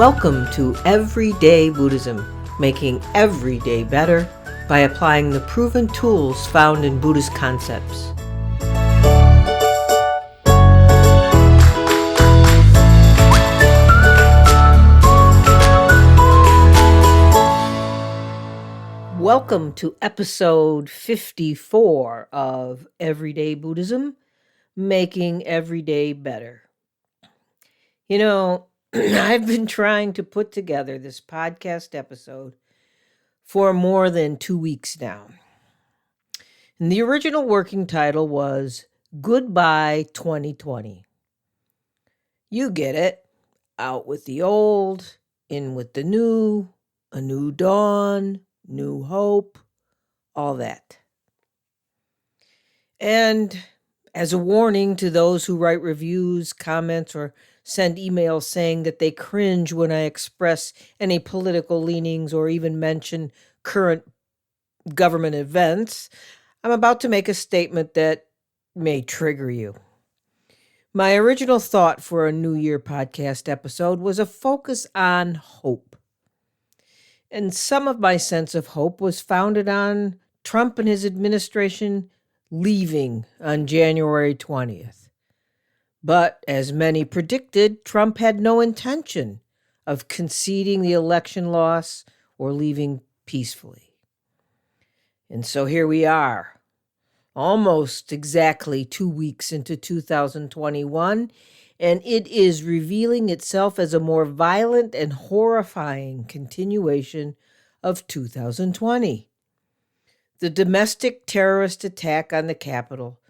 Welcome to Everyday Buddhism, making every day better by applying the proven tools found in Buddhist concepts. Welcome to episode 54 of Everyday Buddhism, making every day better. You know, I've been trying to put together this podcast episode for more than 2 weeks now. And the original working title was Goodbye 2020. You get it. Out with the old, in with the new, a new dawn, new hope, all that. And as a warning to those who write reviews, comments, or send emails saying that they cringe when I express any political leanings or even mention current government events, I'm about to make a statement that may trigger you. My original thought for a New Year podcast episode was a focus on hope. And some of my sense of hope was founded on Trump and his administration leaving on January 20th. But as many predicted, Trump had no intention of conceding the election loss or leaving peacefully. And so here we are, almost exactly 2 weeks into 2021, and it is revealing itself as a more violent and horrifying continuation of 2020. The domestic terrorist attack on the Capitol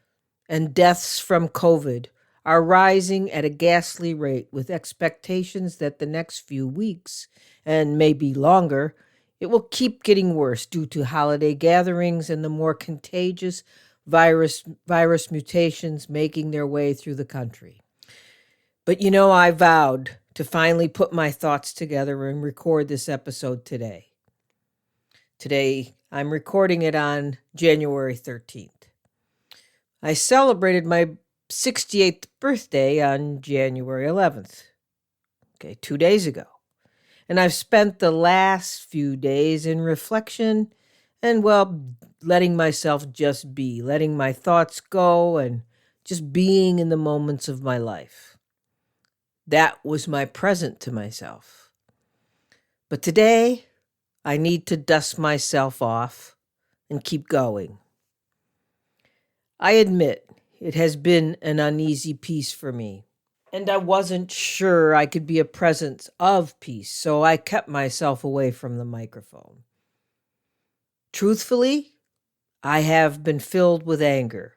and deaths from COVID are rising at a ghastly rate, with expectations that the next few weeks, and maybe longer, it will keep getting worse due to holiday gatherings and the more contagious virus mutations making their way through the country. But I vowed to finally put my thoughts together and record this episode today. Today, I'm recording it on January 13th. I celebrated my 68th birthday on January 11th. 2 days ago. And I've spent the last few days in reflection and, letting myself just be, letting my thoughts go and just being in the moments of my life. That was my present to myself. But today, I need to dust myself off and keep going. I admit, it has been an uneasy peace for me, and I wasn't sure I could be a presence of peace, so I kept myself away from the microphone. Truthfully, I have been filled with anger.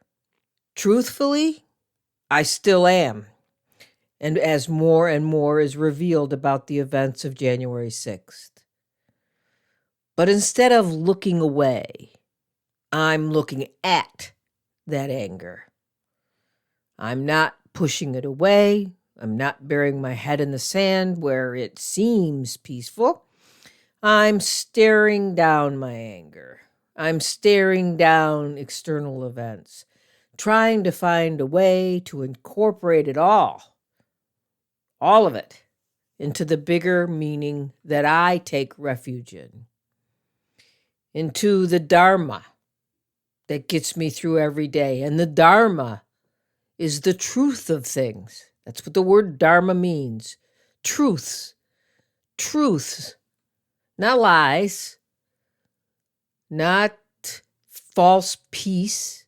Truthfully, I still am, and as more and more is revealed about the events of January 6th. But instead of looking away, I'm looking at that anger. I'm not pushing it away. I'm not burying my head in the sand where it seems peaceful. I'm staring down my anger. I'm staring down external events, trying to find a way to incorporate it all of it, into the bigger meaning that I take refuge in, into the Dharma that gets me through every day. And the Dharma is the truth of things. That's what the word Dharma means. Truths. Truths. Not lies. Not false peace,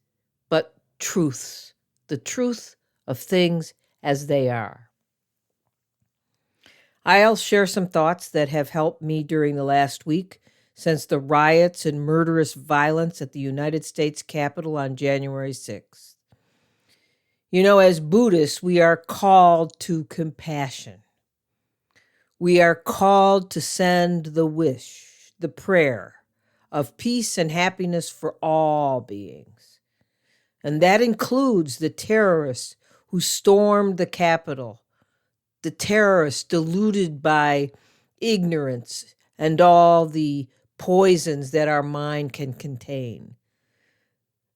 but truths. The truth of things as they are. I'll share some thoughts that have helped me during the last week since the riots and murderous violence at the United States Capitol on January 6th. As Buddhists, we are called to compassion. We are called to send the wish, the prayer of peace and happiness for all beings. And that includes the terrorists who stormed the Capitol, the terrorists deluded by ignorance and all the poisons that our mind can contain.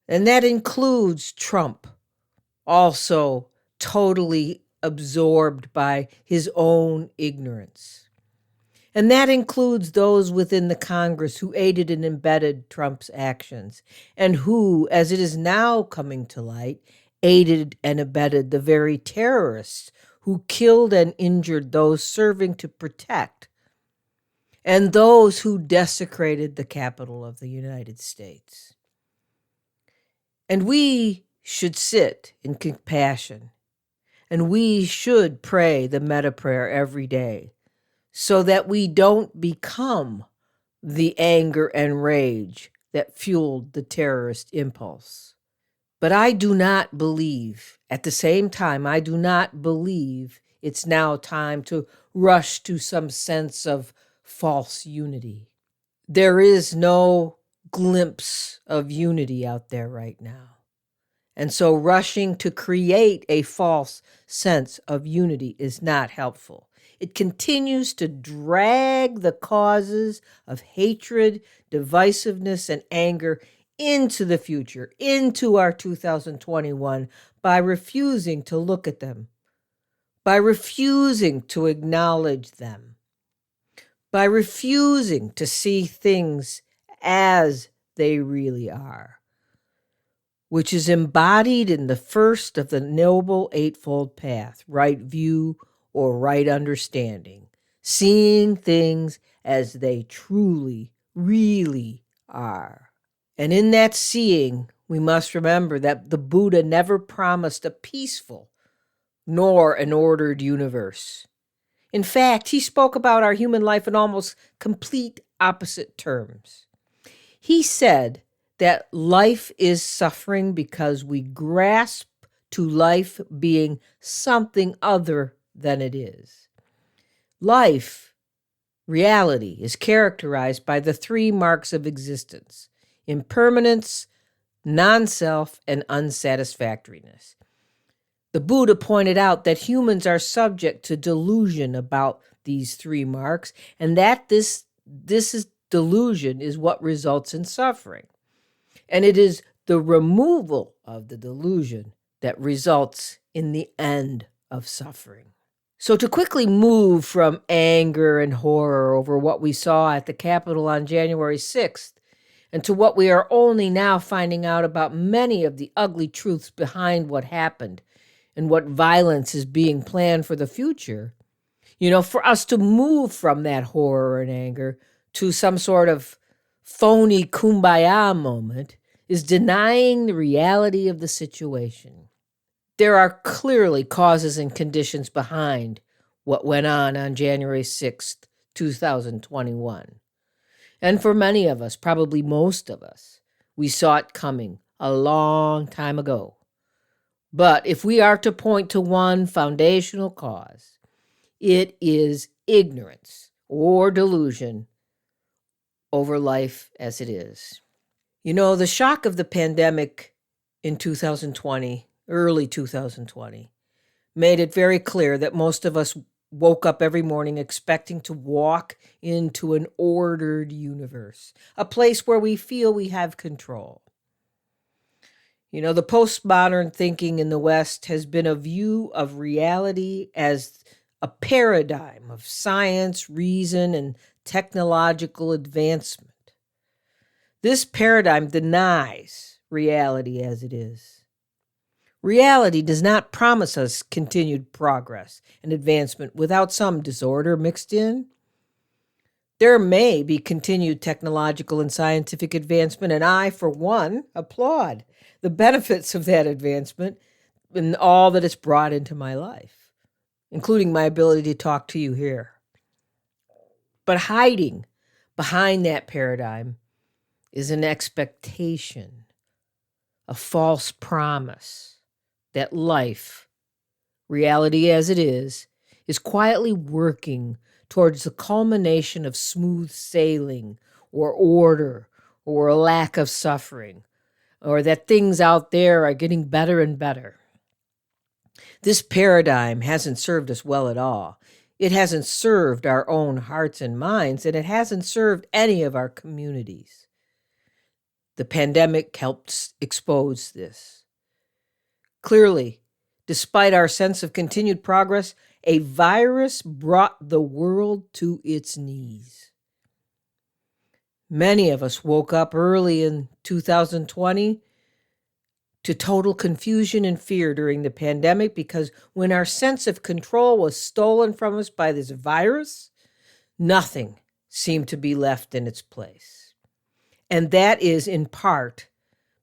And that includes Trump, also totally absorbed by his own ignorance. And that includes those within the Congress who aided and embedded Trump's actions, and who, as it is now coming to light, aided and abetted the very terrorists who killed and injured those serving to protect, and those who desecrated the Capitol of the United States. And we should sit in compassion, and we should pray the metta prayer every day, so that we don't become the anger and rage that fueled the terrorist impulse. But I do not believe, at the same time, I do not believe it's now time to rush to some sense of false unity. There is no glimpse of unity out there right now. And so rushing to create a false sense of unity is not helpful. It continues to drag the causes of hatred, divisiveness, and anger into the future, into our 2021, by refusing to look at them, by refusing to acknowledge them, by refusing to see things as they really are, which is embodied in the first of the Noble Eightfold Path, right view or right understanding, seeing things as they truly, really are. And in that seeing, we must remember that the Buddha never promised a peaceful nor an ordered universe. In fact, he spoke about our human life in almost complete opposite terms. He said that life is suffering because we grasp to life being something other than it is. Life, reality, is characterized by the three marks of existence: impermanence, non-self, and unsatisfactoriness. The Buddha pointed out that humans are subject to delusion about these three marks, and that this delusion is what results in suffering. And it is the removal of the delusion that results in the end of suffering. So to quickly move from anger and horror over what we saw at the Capitol on January 6th, and to what we are only now finding out about many of the ugly truths behind what happened and what violence is being planned for the future, for us to move from that horror and anger to some sort of phony kumbaya moment is denying the reality of the situation. There are clearly causes and conditions behind what went on January 6th, 2021. And for many of us, probably most of us, we saw it coming a long time ago. But if we are to point to one foundational cause, it is ignorance or delusion over life as it is. The shock of the pandemic in 2020, early 2020, made it very clear that most of us woke up every morning expecting to walk into an ordered universe, a place where we feel we have control. The postmodern thinking in the West has been a view of reality as a paradigm of science, reason, and technological advancement. This paradigm denies reality as it is. Reality does not promise us continued progress and advancement without some disorder mixed in. There may be continued technological and scientific advancement, and I, for one, applaud the benefits of that advancement and all that it's brought into my life, including my ability to talk to you here. But hiding behind that paradigm is an expectation, a false promise that life, reality as it is quietly working towards the culmination of smooth sailing or order or a lack of suffering, or that things out there are getting better and better. This paradigm hasn't served us well at all. It hasn't served our own hearts and minds, and it hasn't served any of our communities. The pandemic helped expose this. Clearly, despite our sense of continued progress, A virus brought the world to its knees. Many of us woke up early in 2020 to total confusion and fear during the pandemic, because when our sense of control was stolen from us by this virus, nothing seemed to be left in its place. And that is in part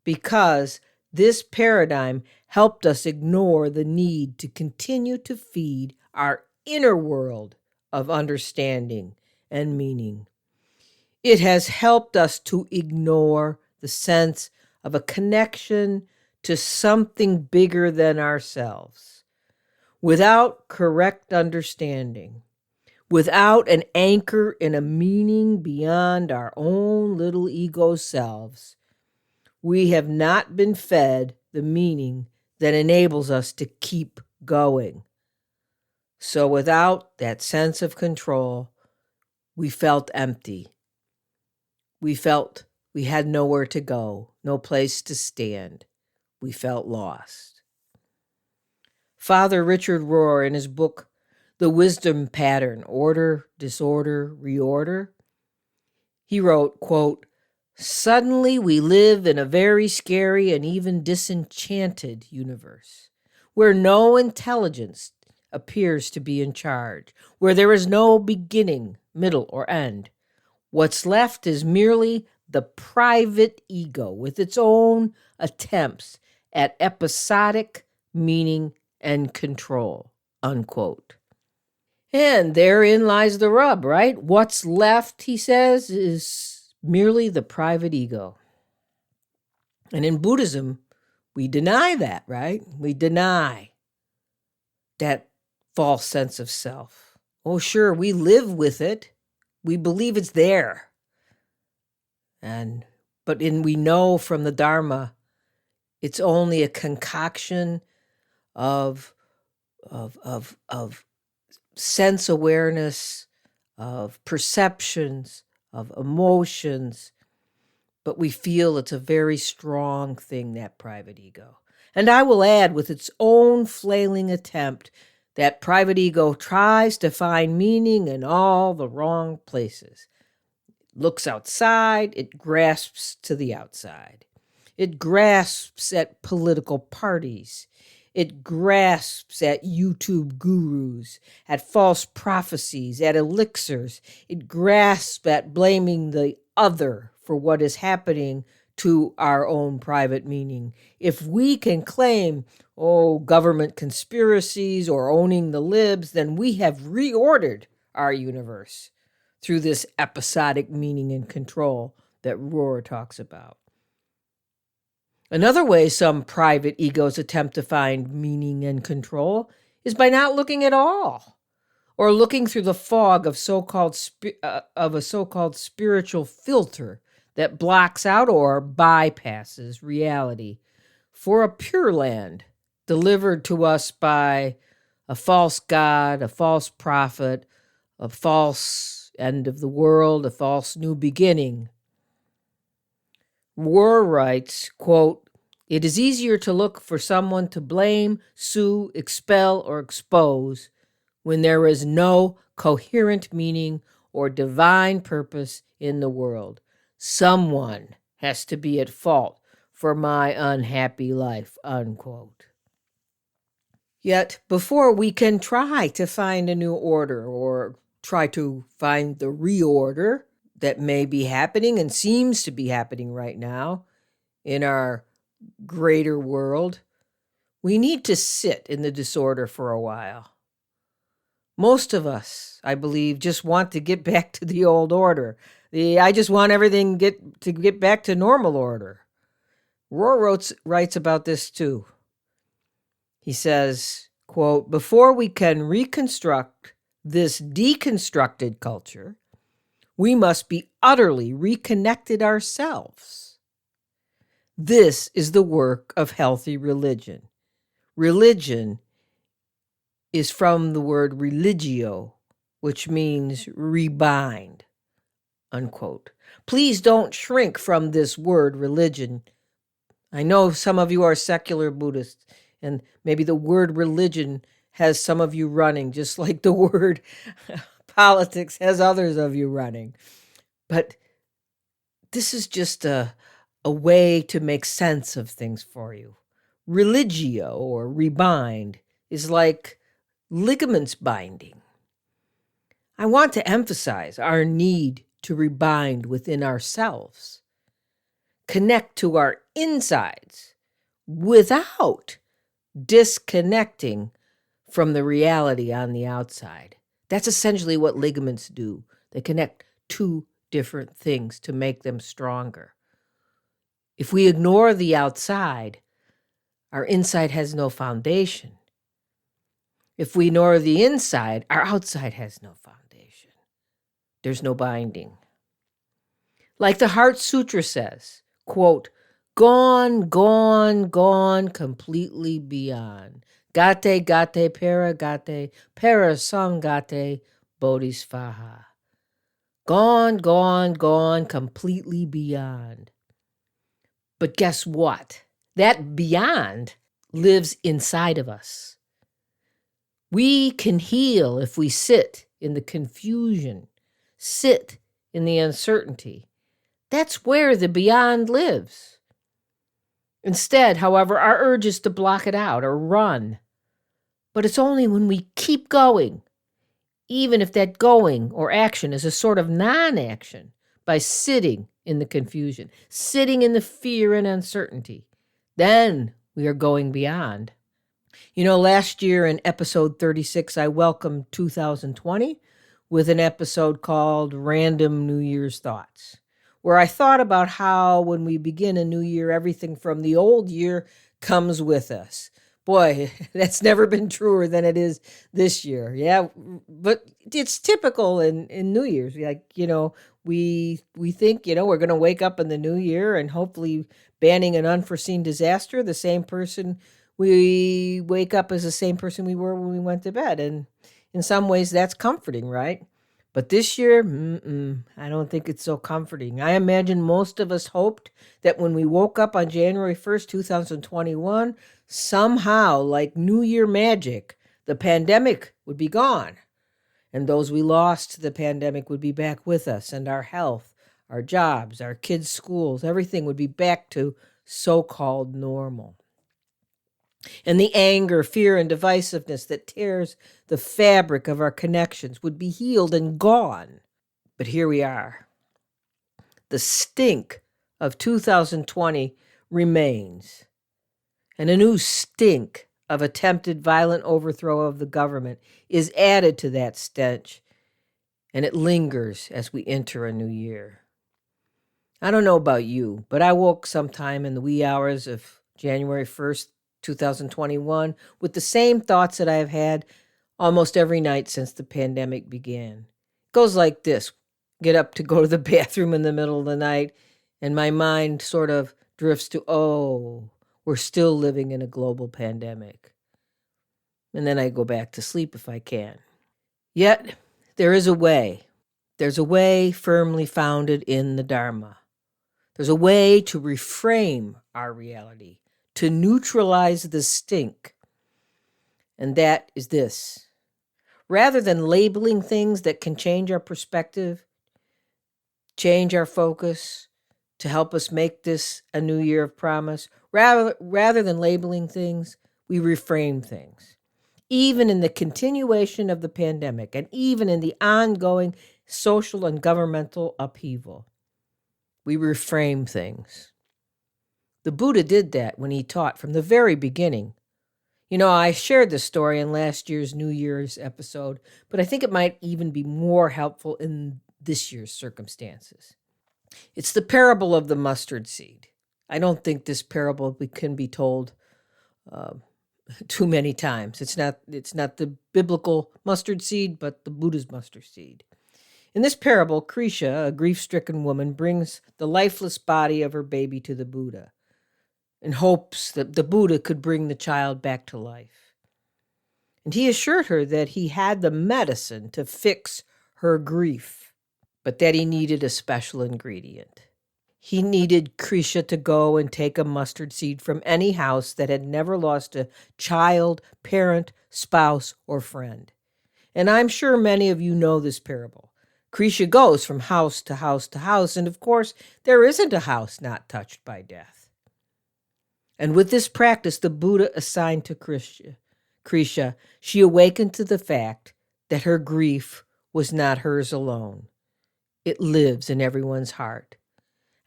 because this paradigm helped us ignore the need to continue to feed our inner world of understanding and meaning. It has helped us to ignore the sense of a connection to something bigger than ourselves. Without correct understanding, without an anchor in a meaning beyond our own little ego selves, we have not been fed the meaning that enables us to keep going. So without that sense of control, we felt empty. We felt we had nowhere to go, no place to stand. We felt lost. Father Richard Rohr, in his book, The Wisdom Pattern, Order, Disorder, Reorder, he wrote, quote, "Suddenly we live in a very scary and even disenchanted universe, where no intelligence appears to be in charge, where there is no beginning, middle, or end. What's left is merely the private ego with its own attempts at episodic meaning and control," unquote. And therein lies the rub, right? What's left, he says, is merely the private ego. And in Buddhism, we deny that, right? We deny that false sense of self. Oh, sure, we live with it. We believe it's there. But we know from the Dharma, it's only a concoction of sense awareness, of perceptions, of emotions, but we feel it's a very strong thing, that private ego. And I will add, with its own flailing attempt, that private ego tries to find meaning in all the wrong places. It looks outside, it grasps to the outside. It grasps at political parties. It grasps at YouTube gurus, at false prophecies, at elixirs. It grasps at blaming the other for what is happening to our own private meaning. If we can claim, government conspiracies or owning the libs, then we have reordered our universe through this episodic meaning and control that Rohr talks about. Another way some private egos attempt to find meaning and control is by not looking at all, or looking through the fog of a so-called spiritual filter that blocks out or bypasses reality for a pure land delivered to us by a false god, a false prophet, a false end of the world, a false new beginning. Rohr writes, quote, "It is easier to look for someone to blame, sue, expel, or expose when there is no coherent meaning or divine purpose in the world. Someone has to be at fault for my unhappy life," unquote. Yet, before we can try to find a new order or try to find the reorder that may be happening and seems to be happening right now in our greater world, we need to sit in the disorder for a while. Most of us, I believe, just want to get back to the old order. I just want everything to get back to normal order. Rohr writes about this too. He says, quote, "Before we can reconstruct this deconstructed culture, we must be utterly reconnected ourselves. This is the work of healthy religion. Religion is from the word religio, which means rebind," unquote. Please don't shrink from this word religion. I know some of you are secular Buddhists, and maybe the word religion has some of you running, just like the word politics has others of you running. But this is just a way to make sense of things for you. Religio, or rebind, is like ligaments binding. I want to emphasize our need to rebind within ourselves, connect to our insides without disconnecting from the reality on the outside. That's essentially what ligaments do. They connect two different things to make them stronger. If we ignore the outside, our inside has no foundation. If we ignore the inside, our outside has no foundation. There's no binding. Like the Heart Sutra says, quote, gone, gone, gone, completely beyond. Gate, gate, para samgate, bodhisvaha. Gone, gone, gone, completely beyond. But guess what? That beyond lives inside of us. We can heal if we sit in the confusion, sit in the uncertainty. That's where the beyond lives. Instead, however, our urge is to block it out or run. But it's only when we keep going, even if that going or action is a sort of non-action, by sitting in the confusion, sitting in the fear and uncertainty, then we are going beyond. You know, last year in episode 36, I welcomed 2020 with an episode called Random New Year's Thoughts, where I thought about how when we begin a new year, everything from the old year comes with us. Boy, that's never been truer than it is this year. Yeah, but it's typical in New Year's. Like, we think, we're going to wake up in the new year and hopefully banning an unforeseen disaster, the same person we wake up as the same person we were when we went to bed. And in some ways that's comforting, right? But this year, I don't think it's so comforting. I imagine most of us hoped that when we woke up on January 1st, 2021, somehow, like New Year magic, the pandemic would be gone. And those we lost to the pandemic would be back with us, and our health, our jobs, our kids' schools, everything would be back to so-called normal. And the anger, fear, and divisiveness that tears the fabric of our connections would be healed and gone. But here we are. The stink of 2020 remains. And a new stink of attempted violent overthrow of the government is added to that stench, and it lingers as we enter a new year. I don't know about you, but I woke sometime in the wee hours of January 1st, 2021, with the same thoughts that I have had almost every night since the pandemic began. It goes like this. Get up to go to the bathroom in the middle of the night, and my mind sort of drifts to, we're still living in a global pandemic. And then I go back to sleep if I can. Yet, there is a way. There's a way firmly founded in the Dharma. There's a way to reframe our reality, to neutralize the stink. And that is this. Rather than labeling things that can change our perspective, change our focus, to help us make this a new year of promise, rather than labeling things, we reframe things. Even in the continuation of the pandemic, and even in the ongoing social and governmental upheaval, we reframe things. The Buddha did that when he taught from the very beginning. I shared this story in last year's New Year's episode, but I think it might even be more helpful in this year's circumstances. It's the parable of the mustard seed. I don't think this parable can be told too many times. It's not the biblical mustard seed, but the Buddha's mustard seed. In this parable, Krisha, a grief-stricken woman, brings the lifeless body of her baby to the Buddha in hopes that the Buddha could bring the child back to life. And he assured her that he had the medicine to fix her grief, but that he needed a special ingredient. He needed Krisha to go and take a mustard seed from any house that had never lost a child, parent, spouse, or friend. And I'm sure many of you know this parable. Krisha goes from house to house to house, and of course, there isn't a house not touched by death. And with this practice, the Buddha assigned to Krisha, she awakened to the fact that her grief was not hers alone. It lives in everyone's heart.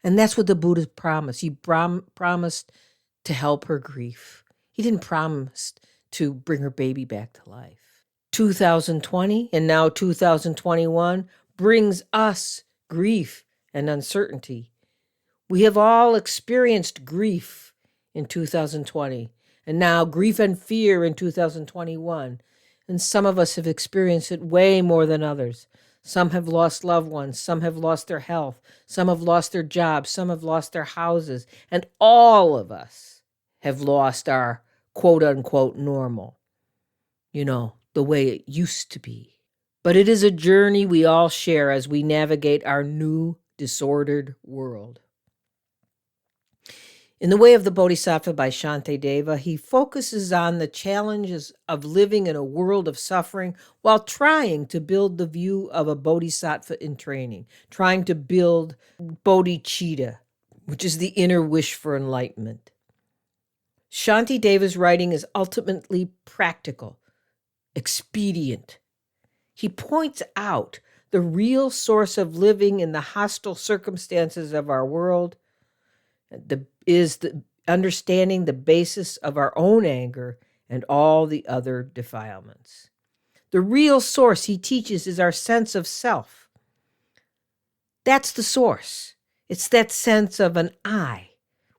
And that's what the Buddha promised. He promised to help her grief. He didn't promise to bring her baby back to life. 2020 and now 2021 brings us grief and uncertainty. We have all experienced grief in 2020, and now grief and fear in 2021. And some of us have experienced it way more than others. Some have lost loved ones, some have lost their health, some have lost their jobs, some have lost their houses, and all of us have lost our quote-unquote normal. You know, the way it used to be. But it is a journey we all share as we navigate our new disordered world. In The Way of the Bodhisattva by Shantideva, he focuses on the challenges of living in a world of suffering while trying to build the view of a bodhisattva in training, trying to build bodhicitta, which is the inner wish for enlightenment. Shantideva's writing is ultimately practical, expedient. He points out the real source of living in the hostile circumstances of our world is the understanding the basis of our own anger and all the other defilements. The real source, he teaches, is our sense of self. That's the source. It's that sense of an I,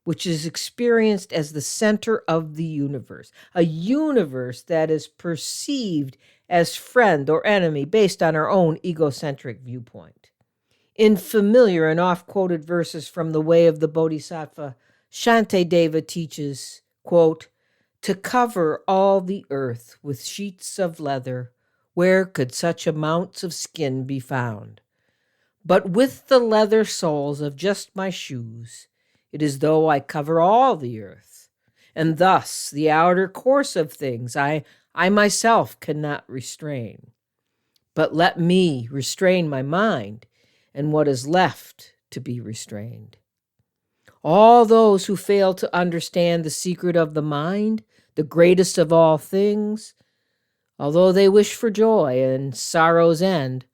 which is experienced as the center of the universe, a universe that is perceived as friend or enemy based on our own egocentric viewpoint. In familiar and oft-quoted verses from The Way of the Bodhisattva, Shantideva teaches, quote, "To cover all the earth with sheets of leather, where could such amounts of skin be found? But with the leather soles of just my shoes, it is though I cover all the earth. And thus the outer course of things I myself cannot restrain. But let me restrain my mind, and what is left to be restrained. All those who fail to understand the secret of the mind, the greatest of all things, although they wish for joy and sorrow's end,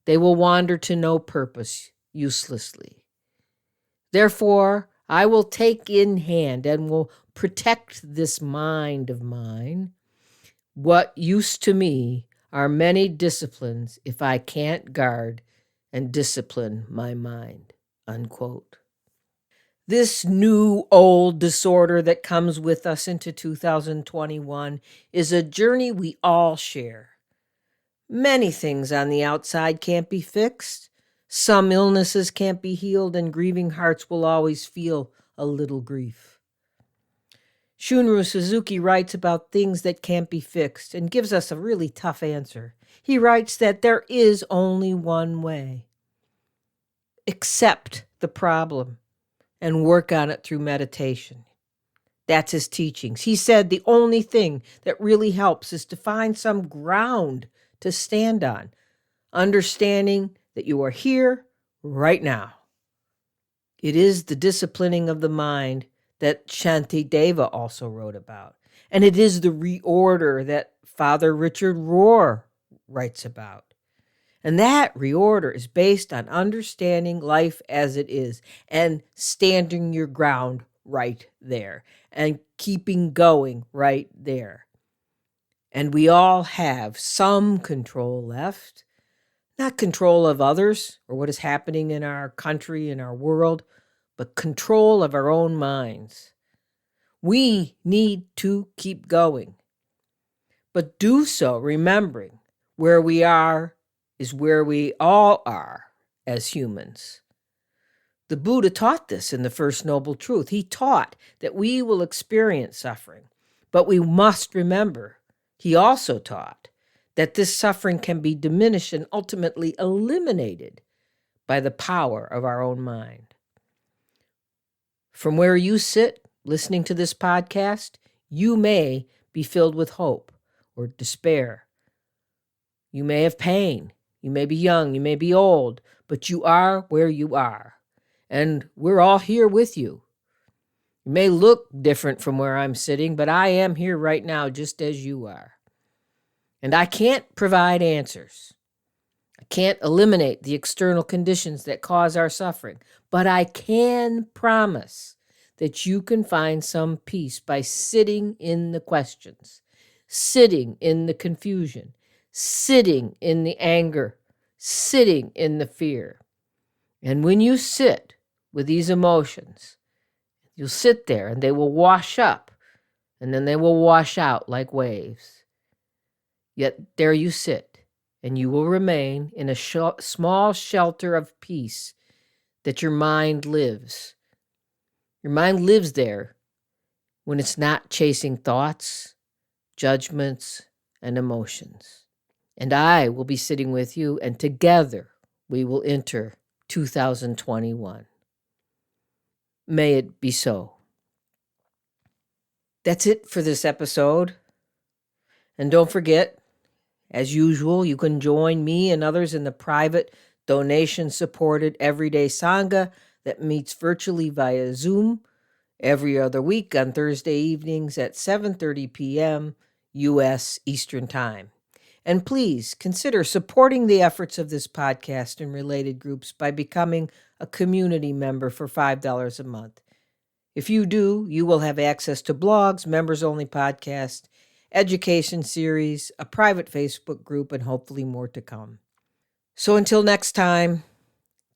they will wander to no purpose uselessly. Therefore, I will take in hand and will protect this mind of mine. What use to me are many disciplines if I can't guard and discipline my mind," unquote. This new old disorder that comes with us into 2021 is a journey we all share. Many things on the outside can't be fixed. Some illnesses can't be healed, and grieving hearts will always feel a little grief. Shunryu Suzuki writes about things that can't be fixed and gives us a really tough answer. He writes that there is only one way. Accept the problem and work on it through meditation. That's his teachings. He said the only thing that really helps is to find some ground to stand on, understanding that you are here right now. It is the disciplining of the mind that Shantideva also wrote about. And it is the reorder that Father Richard Rohr writes about. And that reorder is based on understanding life as it is and standing your ground right there and keeping going right there. And we all have some control left, not control of others or what is happening in our country, in our world, but control of our own minds. We need to keep going, but do so remembering where we are is where we all are as humans. The Buddha taught this in the First Noble Truth. He taught that we will experience suffering, but we must remember, he also taught that this suffering can be diminished and ultimately eliminated by the power of our own mind. From where you sit, listening to this podcast, you may be filled with hope or despair. You may have pain. You may be young. You may be old, but you are where you are. And we're all here with you. You may look different from where I'm sitting, but I am here right now just as you are. And I can't provide answers. I can't eliminate the external conditions that cause our suffering, but I can promise that you can find some peace by sitting in the questions, sitting in the confusion, sitting in the anger, sitting in the fear. And when you sit with these emotions, you'll sit there and they will wash up and then they will wash out like waves. Yet there you sit, and you will remain in a small shelter of peace that your mind lives. Your mind lives there when it's not chasing thoughts, judgments, and emotions. And I will be sitting with you, and together we will enter 2021. May it be so. That's it for this episode. And don't forget, as usual, you can join me and others in the private, donation-supported Everyday Sangha that meets virtually via Zoom every other week on Thursday evenings at 7:30 p.m. U.S. Eastern Time. And please consider supporting the efforts of this podcast and related groups by becoming a community member for $5 a month. If you do, you will have access to blogs, members-only podcasts, education series, a private Facebook group, and hopefully more to come. So until next time,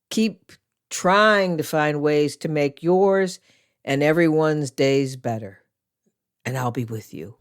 keep trying to find ways to make yours and everyone's days better. And I'll be with you.